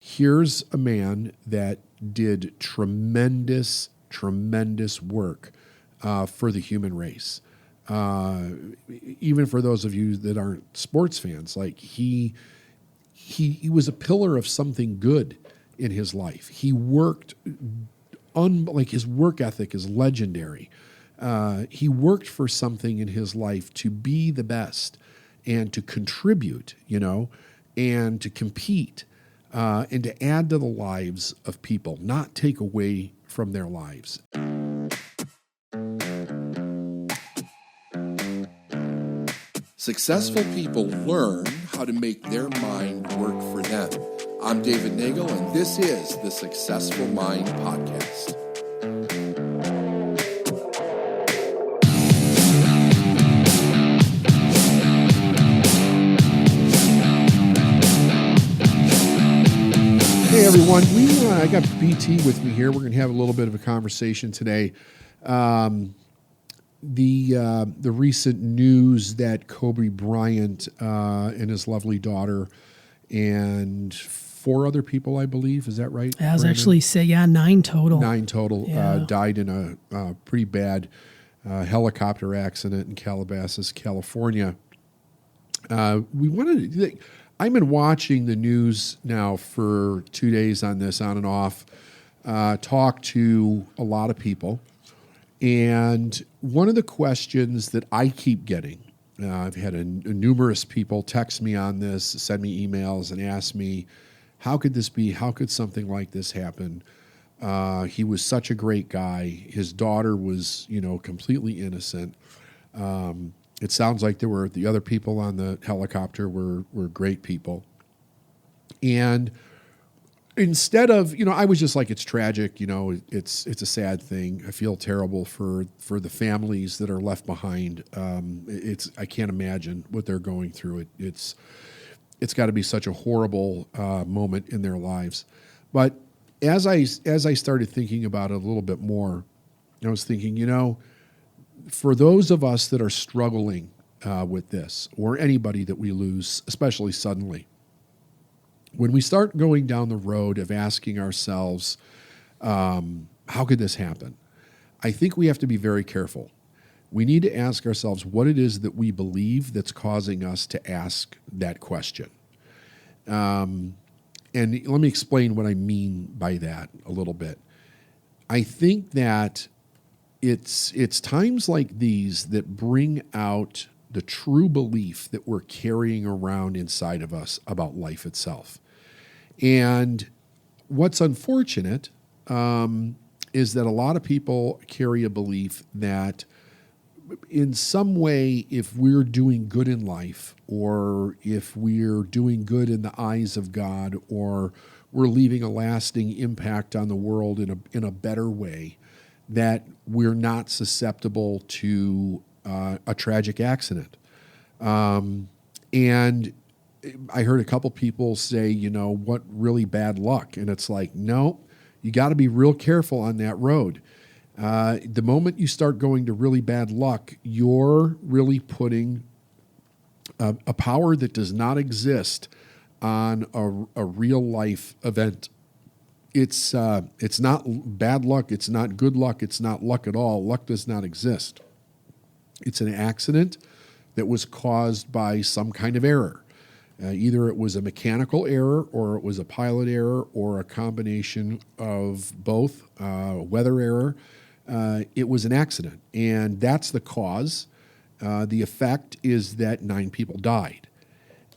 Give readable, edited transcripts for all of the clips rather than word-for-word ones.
Here's a man that did tremendous work for the human race. Even for those of you that aren't sports fans, like he was a pillar of something good in his life. He worked, like his work ethic is legendary. He worked for something in his life to be the best and to contribute, and to compete, and to add to the lives of people, not take away from their lives. Successful people learn how to make their mind work for them. I'm David Nagel, and this is the Successful Mind Podcast. Hey everyone, I got BT with me here. We're going to have a little bit of a conversation today. The recent news that Kobe Bryant and his lovely daughter and 4 other people, I believe, is that right? I was actually 9 total. 9 total Yeah. died in a pretty bad helicopter accident in Calabasas, California. I've been watching the news now for 2 days on this, on and off, talk to a lot of people. And one of the questions that I keep getting, I've had numerous people text me on this, send me emails and ask me, how could this be? How could something like this happen? He was such a great guy. His daughter was, completely innocent. It sounds like the other people on the helicopter were great people. And instead of, I was just like, it's tragic, it's a sad thing. I feel terrible for the families that are left behind. I can't imagine what they're going through. It's got to be such a horrible moment in their lives. But as I started thinking about it a little bit more, I was thinking, for those of us that are struggling with this, or anybody that we lose, especially suddenly, when we start going down the road of asking ourselves, how could this happen? I think we have to be very careful. We need to ask ourselves what it is that we believe that's causing us to ask that question. And let me explain what I mean by that a little bit. I think that it's times like these that bring out the true belief that we're carrying around inside of us about life itself. And what's unfortunate is that a lot of people carry a belief that in some way, if we're doing good in life, or if we're doing good in the eyes of God, or we're leaving a lasting impact on the world in a better way, that we're not susceptible to a tragic accident. And I heard a couple people say, what really bad luck. And it's like, no, you got to be real careful on that road. The moment you start going to really bad luck, you're really putting a power that does not exist on a real life event. It's not bad luck. It's not good luck. It's not luck at all. Luck does not exist. It's an accident that was caused by some kind of error. Either it was a mechanical error, or it was a pilot error, or a combination of both, weather error. It was an accident, and that's the cause. The effect is that 9 people died.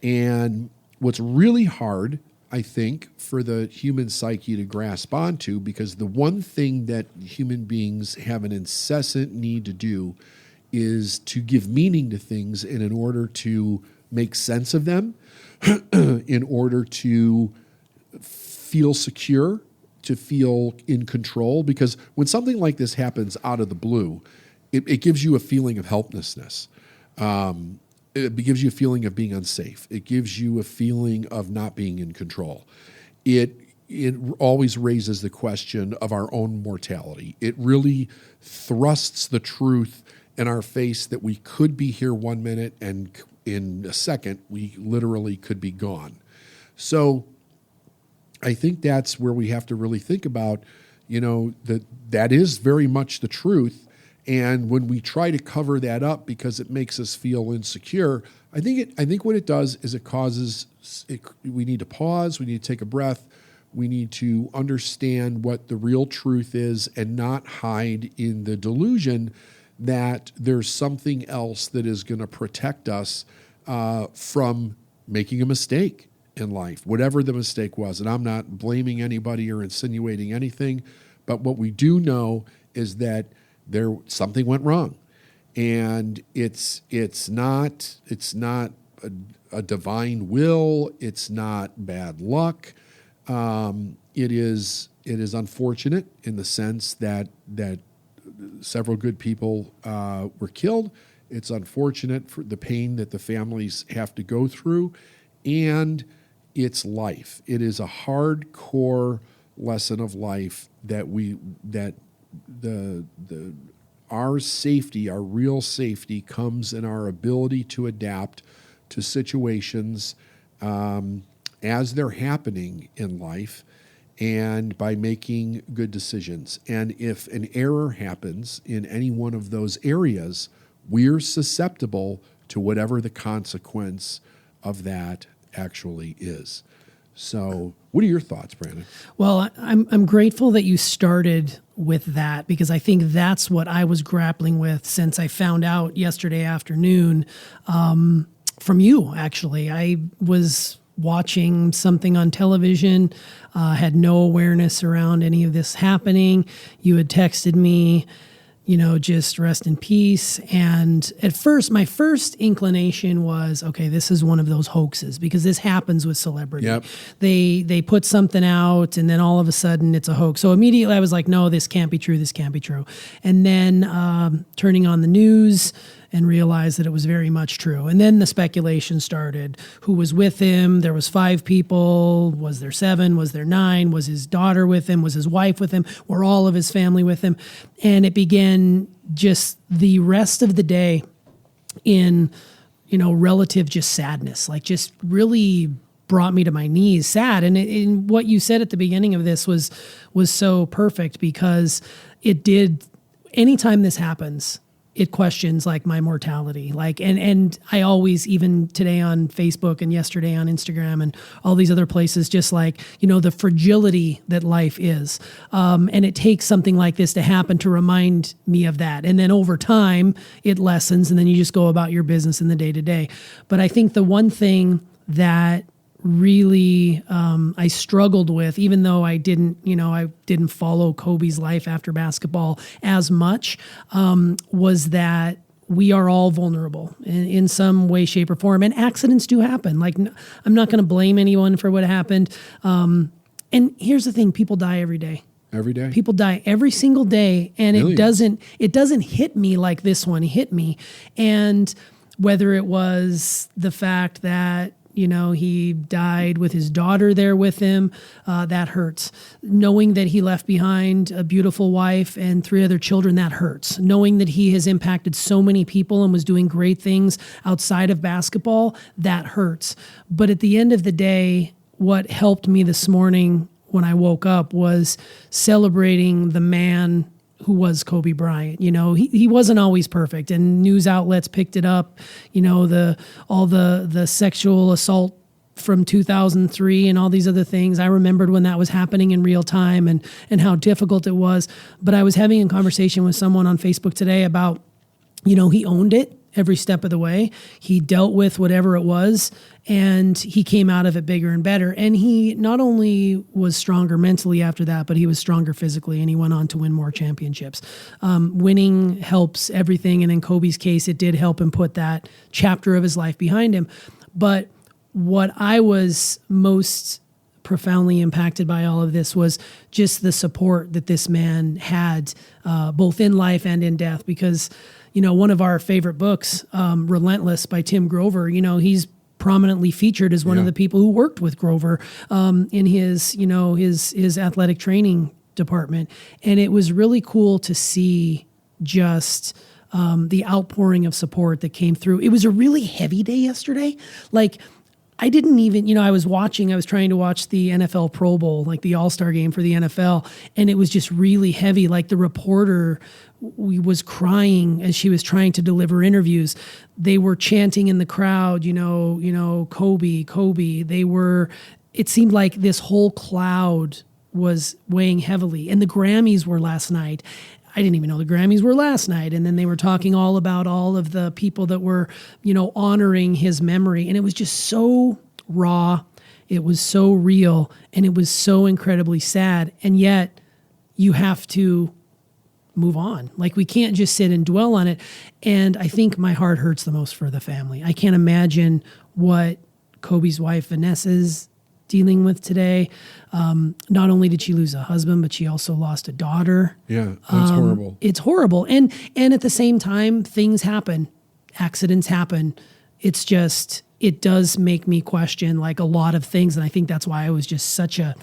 And what's really hard, I think, for the human psyche to grasp onto, because the one thing that human beings have an incessant need to do is to give meaning to things, and in order to make sense of them, in order to feel secure, to feel in control. Because when something like this happens out of the blue, it gives you a feeling of helplessness. It gives you a feeling of being unsafe. It gives you a feeling of not being in control. It always raises the question of our own mortality. It really thrusts the truth in our face that we could be here 1 minute, and in a second, we literally could be gone. So I think that's where we have to really think about, that is very much the truth. And when we try to cover that up because it makes us feel insecure, I think what it does is it causes, we need to pause, we need to take a breath, we need to understand what the real truth is and not hide in the delusion that there's something else that is going to protect us from making a mistake in life, whatever the mistake was. And I'm not blaming anybody or insinuating anything, but what we do know is that something went wrong, and it's not a divine will. It's not bad luck. It is unfortunate in the sense that several good people were killed. It's unfortunate for the pain that the families have to go through, and it's life. It is a hardcore lesson of life that our safety, our real safety, comes in our ability to adapt to situations as they're happening in life, and by making good decisions. And if an error happens in any one of those areas, we're susceptible to whatever the consequence of that actually is. So what are your thoughts, Brandon? Well, I'm grateful that you started with that, because I think that's what I was grappling with since I found out yesterday afternoon from you, actually. I was watching something on television, had no awareness around any of this happening. You had texted me, just rest in peace. And at first, my first inclination was, okay, this is one of those hoaxes, because this happens with celebrity. Yep. They put something out and then all of a sudden it's a hoax. So immediately I was like, no, this can't be true. This can't be true. And then turning on the news and realized that it was very much true. And then the speculation started. Who was with him? There was 5 people. Was there 7? Was there 9? Was his daughter with him? Was his wife with him? Were all of his family with him? And it began just the rest of the day in, relative just sadness, like just really brought me to my knees, sad. And what you said at the beginning of this was so perfect, because it did, anytime this happens, it questions like my mortality. And I always, even today on Facebook and yesterday on Instagram and all these other places, just the fragility that life is. And it takes something like this to happen to remind me of that. And then over time it lessens, and then you just go about your business in the day to day. But I think the one thing that really I struggled with, even though I didn't follow Kobe's life after basketball as much, was that we are all vulnerable in some way, shape, or form, and accidents do happen. I'm not going to blame anyone for what happened. And here's the thing: people die every day. Every day. People die every single day, and Millions. it doesn't hit me like this one hit me. And whether it was the fact that he died with his daughter there with him, that hurts. Knowing that he left behind a beautiful wife and 3 other children, that hurts. Knowing that he has impacted so many people and was doing great things outside of basketball, that hurts. But at the end of the day, what helped me this morning when I woke up was celebrating the man who was Kobe Bryant. He wasn't always perfect, and news outlets picked it up, all the sexual assault from 2003 and all these other things. I remembered when that was happening in real time and how difficult it was. But I was having a conversation with someone on Facebook today about, he owned it every step of the way. He dealt with whatever it was, and he came out of it bigger and better. And he not only was stronger mentally after that, but he was stronger physically, and he went on to win more championships. Winning helps everything, and in Kobe's case, it did help him put that chapter of his life behind him. But what I was most profoundly impacted by all of this was just the support that this man had, both in life and in death, because one of our favorite books, Relentless by Tim Grover, he's prominently featured as one of the people who worked with Grover in his athletic training department. And it was really cool to see just the outpouring of support that came through. It was a really heavy day yesterday. I didn't even, I was trying to watch the NFL Pro Bowl, like the All-Star game for the NFL, and it was just really heavy. Like the reporter was crying as she was trying to deliver interviews. They were chanting in the crowd, Kobe, Kobe. It seemed like this whole cloud was weighing heavily. And the Grammys were last night. I didn't even know the Grammys were last night. And then they were talking all about all of the people that were, honoring his memory. And it was just so raw. It was so real. And it was so incredibly sad. And yet you have to move on. Like we can't just sit and dwell on it. And I think my heart hurts the most for the family. I can't imagine what Kobe's wife, Vanessa's dealing with today. Not only did she lose a husband, but she also lost a daughter. Yeah, that's horrible. It's horrible. And at the same time, things happen. Accidents happen. It's just, it does make me question like a lot of things. And I think that's why I was such a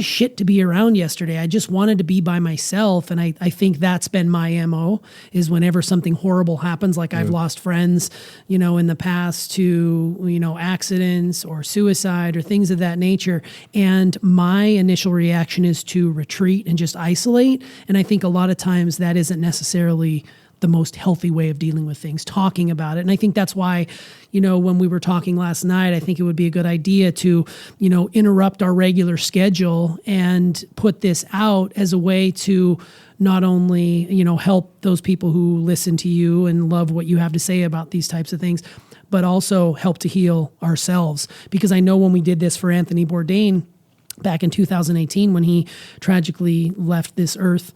shit to be around yesterday. I just wanted to be by myself. And I think that's been my MO, is whenever something horrible happens, like I've lost friends, in the past to, accidents or suicide or things of that nature. And my initial reaction is to retreat and just isolate. And I think a lot of times that isn't necessarily the most healthy way of dealing with things, talking about it. And I think that's why, when we were talking last night, I think it would be a good idea to, interrupt our regular schedule and put this out as a way to not only, help those people who listen to you and love what you have to say about these types of things, but also help to heal ourselves. Because I know when we did this for Anthony Bourdain back in 2018, when he tragically left this earth,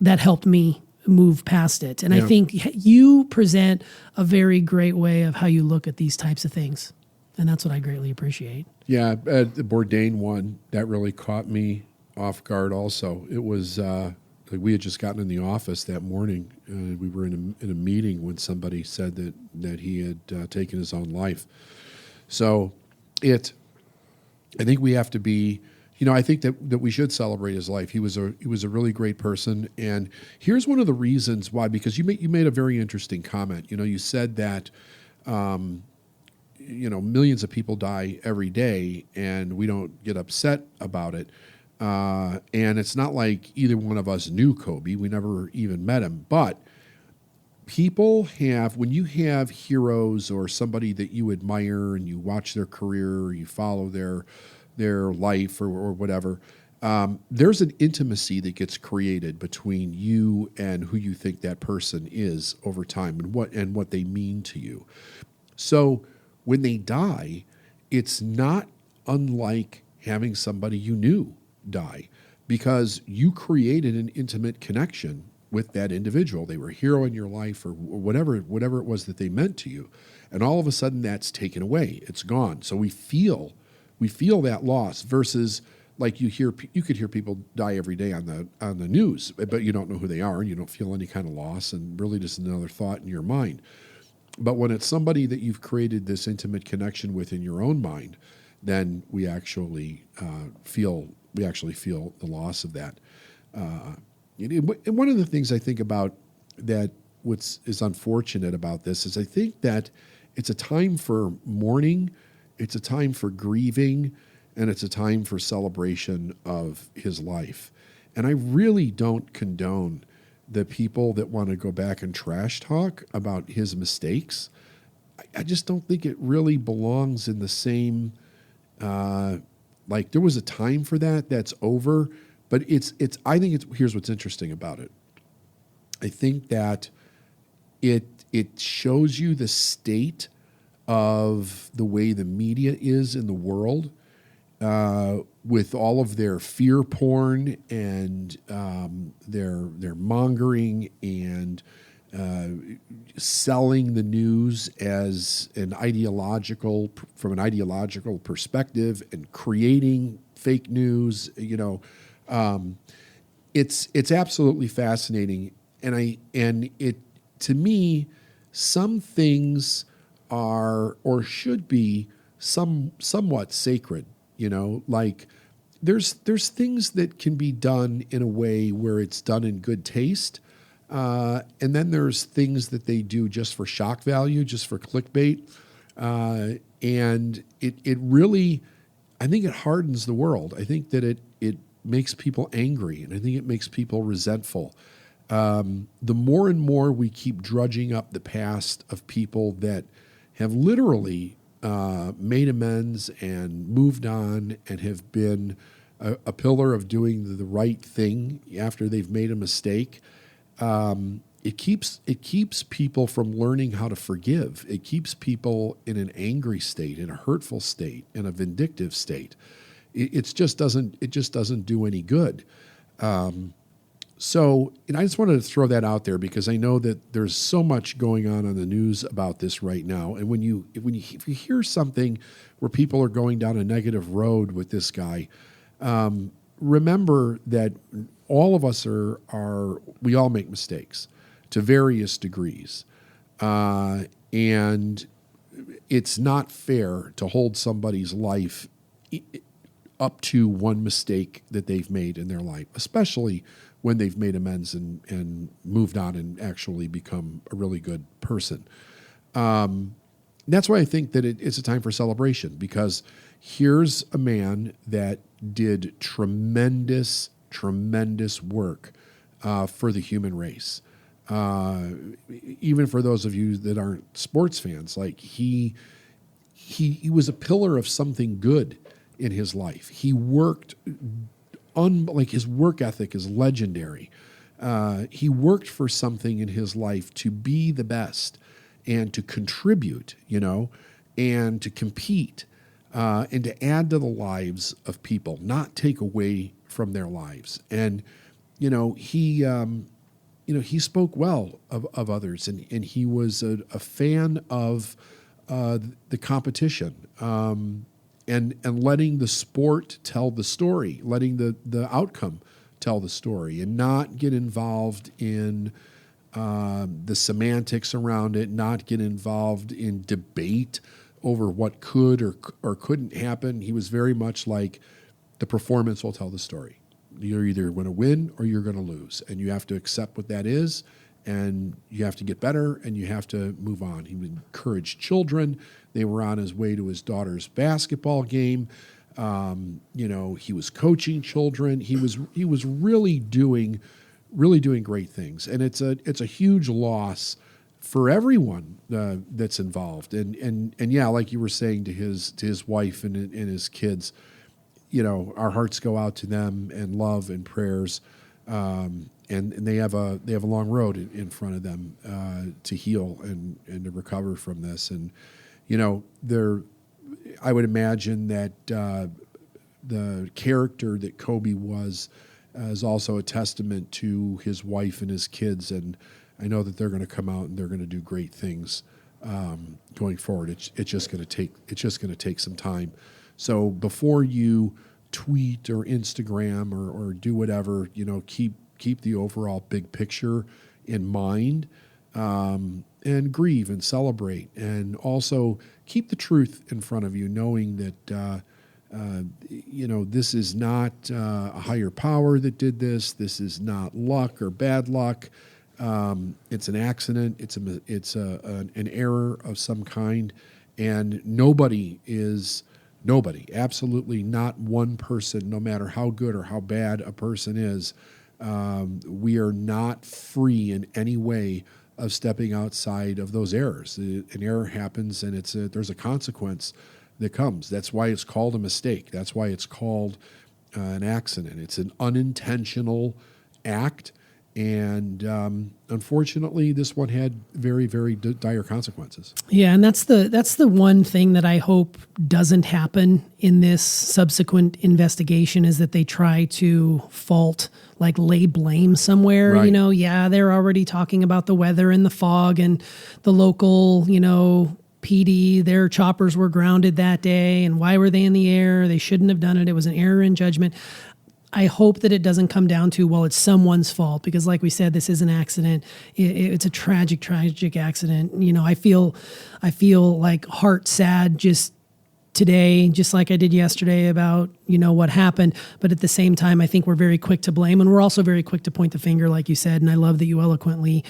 that helped me move past it. And I think you present a very great way of how you look at these types of things. And that's what I greatly appreciate. Yeah, the Bourdain one, that really caught me off guard also. It was like we had just gotten in the office that morning. We were in a meeting when somebody said that he had taken his own life. So I think we have to be, I think that we should celebrate his life. He was a really great person, and here's one of the reasons why. Because you made a very interesting comment. You said that millions of people die every day, and we don't get upset about it. And it's not like either one of us knew Kobe. We never even met him, but people have, when you have heroes or somebody that you admire and you watch their career, or you follow their life or whatever, there's an intimacy that gets created between you and who you think that person is over time, and what they mean to you. So when they die, it's not unlike having somebody you knew die, because you created an intimate connection with that individual. They were a hero in your life, or whatever it was that they meant to you, and all of a sudden that's taken away. It's gone. So we feel that loss, versus like you could hear people die every day on the news, but you don't know who they are and you don't feel any kind of loss, and really just another thought in your mind. But when it's somebody that you've created this intimate connection with in your own mind, then we actually feel the loss of that. And one of the things I think about that is unfortunate about this is I think that it's a time for mourning. It's a time for grieving, and it's a time for celebration of his life. And I really don't condone the people that want to go back and trash talk about his mistakes. I just don't think it really belongs in the same, like there was a time for that. That's over. But here's what's interesting about it. I think that it shows you the state of the way the media is in the world, with all of their fear porn and their mongering and selling the news as from an ideological perspective, and creating fake news. It's absolutely fascinating, and it to me, some things are or should be somewhat sacred. Like there's things that can be done in a way where it's done in good taste, and then there's things that they do just for shock value, just for clickbait, And it really, I think it hardens the world. I think that it makes people angry, and I think it makes people resentful. The more and more we keep drudging up the past of people that have literally made amends and moved on and have been a pillar of doing the right thing after they've made a mistake, it keeps people from learning how to forgive. It keeps people in an angry state, in a hurtful state, in a vindictive state. It just doesn't do any good. So, and I just wanted to throw that out there because I know that there's so much going on the news about this right now. And if you hear something where people are going down a negative road with this guy, remember that all of us we all make mistakes to various degrees. And it's not fair to hold somebody's life up to one mistake that they've made in their life, especially when they've made amends and moved on and actually become a really good person. That's why I think that it's a time for celebration, because here's a man that did tremendous, tremendous work for the human race. Even for those of you that aren't sports fans, like he was a pillar of something good in his life. He worked like his work ethic is legendary. He worked for something in his life to be the best and to contribute, and to compete, and to add to the lives of people, not take away from their lives. And, he spoke well of others, and he was a fan of the competition. And letting the sport tell the story, letting the outcome tell the story, and not get involved in the semantics around it, not get involved in debate over what could or couldn't happen. He was very much like, the performance will tell the story. You're either going to win or you're going to lose, and you have to accept what that is, and you have to get better, and you have to move on. He would encourage children. They were on his way to his daughter's basketball game. He was coaching children. He was really doing great things. And it's a huge loss for everyone that's involved. And yeah, like you were saying, to his wife and his kids, our hearts go out to them, and love and prayers. And they have a long road in front of them to heal and to recover from this. And I would imagine that the character that Kobe was is also a testament to his wife and his kids. And I know that they're going to come out and they're going to do great things going forward. It's just going to take some time. So before you tweet or Instagram or do whatever, keep the overall big picture in mind, and grieve and celebrate, and also keep the truth in front of you, knowing that this is not a higher power that did this. This is not luck or bad luck. It's an accident. It's an error of some kind, and nobody, absolutely not one person, no matter how good or how bad a person is. We are not free in any way of stepping outside of those errors. An error happens, and there's a consequence that comes. That's why it's called a mistake. That's why it's called an accident. It's an unintentional act, and unfortunately, this one had very, very dire consequences. Yeah, and that's the one thing that I hope doesn't happen in this subsequent investigation, is that they try to lay blame somewhere. Right. They're already talking about the weather and the fog, and the local, PD, their choppers were grounded that day, and why were they in the air? They shouldn't have done it. It was an error in judgment. I hope that it doesn't come down to, well, it's someone's fault, because like we said, this is an accident. It's a tragic accident. I feel like heart sad just today, just like I did yesterday about, what happened. But at the same time, I think we're very quick to blame, and we're also very quick to point the finger, like you said. And I love that you eloquently,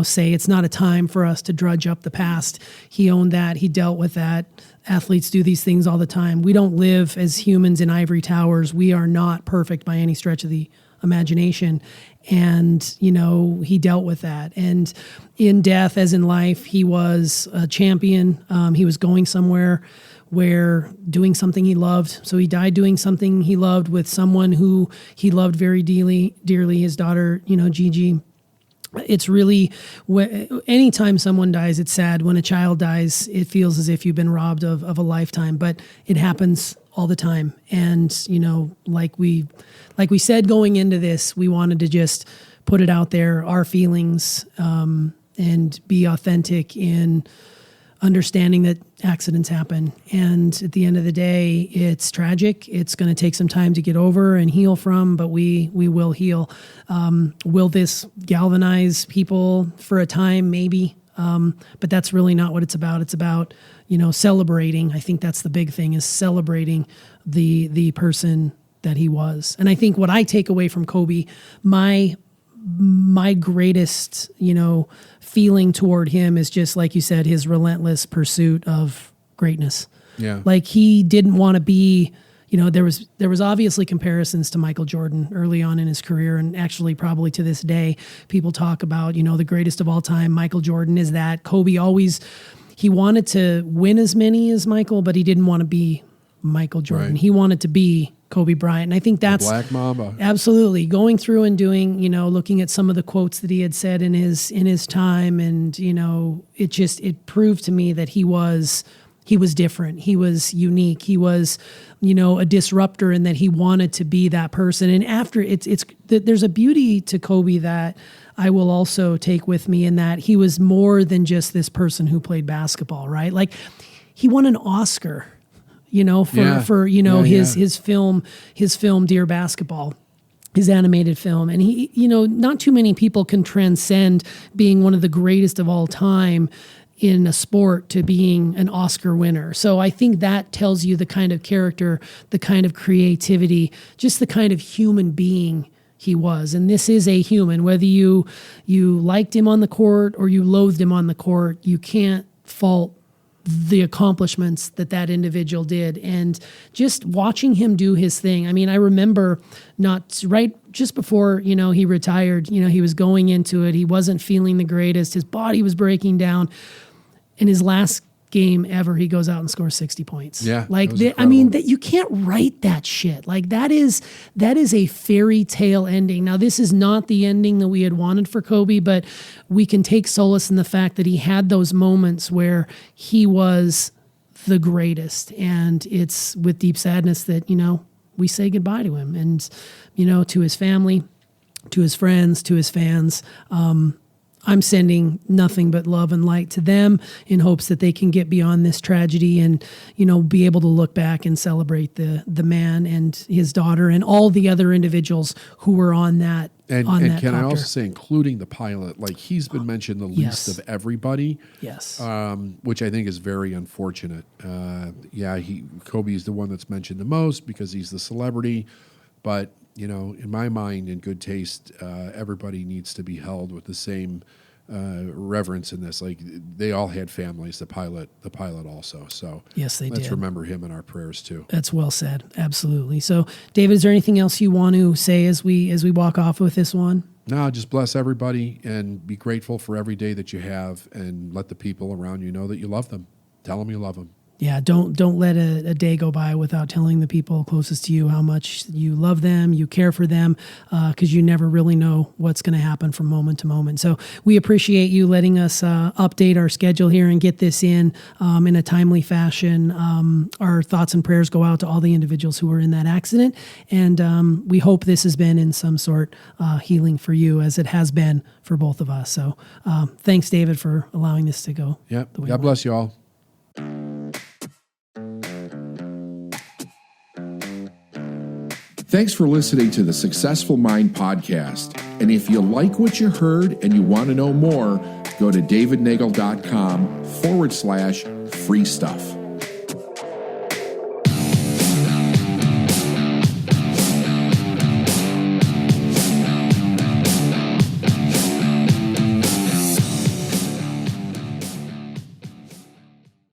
say it's not a time for us to drudge up the past. He owned that. He dealt with that. Athletes do these things all the time. We don't live as humans in ivory towers. We are not perfect by any stretch of the imagination. And, he dealt with that. And in death, as in life, he was a champion. He was going somewhere where doing something he loved. So he died doing something he loved with someone who he loved very dearly, his daughter, Gigi. It's really, anytime someone dies, it's sad. When a child dies, it feels as if you've been robbed of a lifetime, but it happens all the time. And, like we said going into this, we wanted to just put it out there, our feelings, and be authentic in understanding that accidents happen. And at the end of the day, it's tragic. It's going to take some time to get over and heal from, but we will heal. Will this galvanize people for a time? Maybe. But that's really not what it's about. It's about, celebrating. I think that's the big thing, is celebrating the person that he was. And I think what I take away from Kobe, my greatest, feeling toward him is just, like you said, his relentless pursuit of greatness. Yeah. Like, he didn't want to be, there was obviously comparisons to Michael Jordan early on in his career. And actually probably to this day, people talk about, the greatest of all time. Michael Jordan is that. Kobe he wanted to win as many as Michael, but he didn't want to be Michael Jordan. Right. He wanted to be Kobe Bryant. And I think that's the Black Mamba. Absolutely. Going through and doing, looking at some of the quotes that he had said in his time. And, it proved to me that he was different. He was unique. He was, a disruptor, and that he wanted to be that person. And after there's a beauty to Kobe that I will also take with me, in that he was more than just this person who played basketball, right? Like, he won an Oscar, for his film Dear Basketball, his animated film. And he, not too many people can transcend being one of the greatest of all time in a sport to being an Oscar winner. So I think that tells you the kind of character, the kind of creativity, just the kind of human being he was. And this is a human. Whether you liked him on the court or you loathed him on the court, you can't fault the accomplishments that individual did. And just watching him do his thing. I mean, I remember just before, he retired, he was going into it. He wasn't feeling the greatest. His body was breaking down. In his last game ever, he goes out and scores 60 points. Yeah. Like, that you can't write that shit. Like, that is a fairy tale ending. Now, this is not the ending that we had wanted for Kobe, but we can take solace in the fact that he had those moments where he was the greatest. And it's with deep sadness that, we say goodbye to him, and, to his family, to his friends, to his fans. I'm sending nothing but love and light to them, in hopes that they can get beyond this tragedy and, be able to look back and celebrate the man and his daughter and all the other individuals who were on that. And can I also say, including the pilot, like, he's been mentioned the least of everybody. Yes. Which I think is very unfortunate. Kobe is the one that's mentioned the most because he's the celebrity, but in my mind, in good taste, everybody needs to be held with the same reverence in this. Like, they all had families. The pilot also. So yes, they did. Let's remember him in our prayers too. That's well said. Absolutely. So, David, is there anything else you want to say as we walk off with this one? No, just bless everybody and be grateful for every day that you have, and let the people around you know that you love them. Tell them you love them. Yeah, don't let a day go by without telling the people closest to you how much you love them, you care for them, because you never really know what's going to happen from moment to moment. So we appreciate you letting us update our schedule here and get this in a timely fashion. Our thoughts and prayers go out to all the individuals who were in that accident, and we hope this has been in some sort healing for you, as it has been for both of us. So thanks, David, for allowing this to go. Yeah, God bless you all. Thanks for listening to the Successful Mind podcast. And if you like what you heard and you want to know more, go to davidnagel.com/free stuff.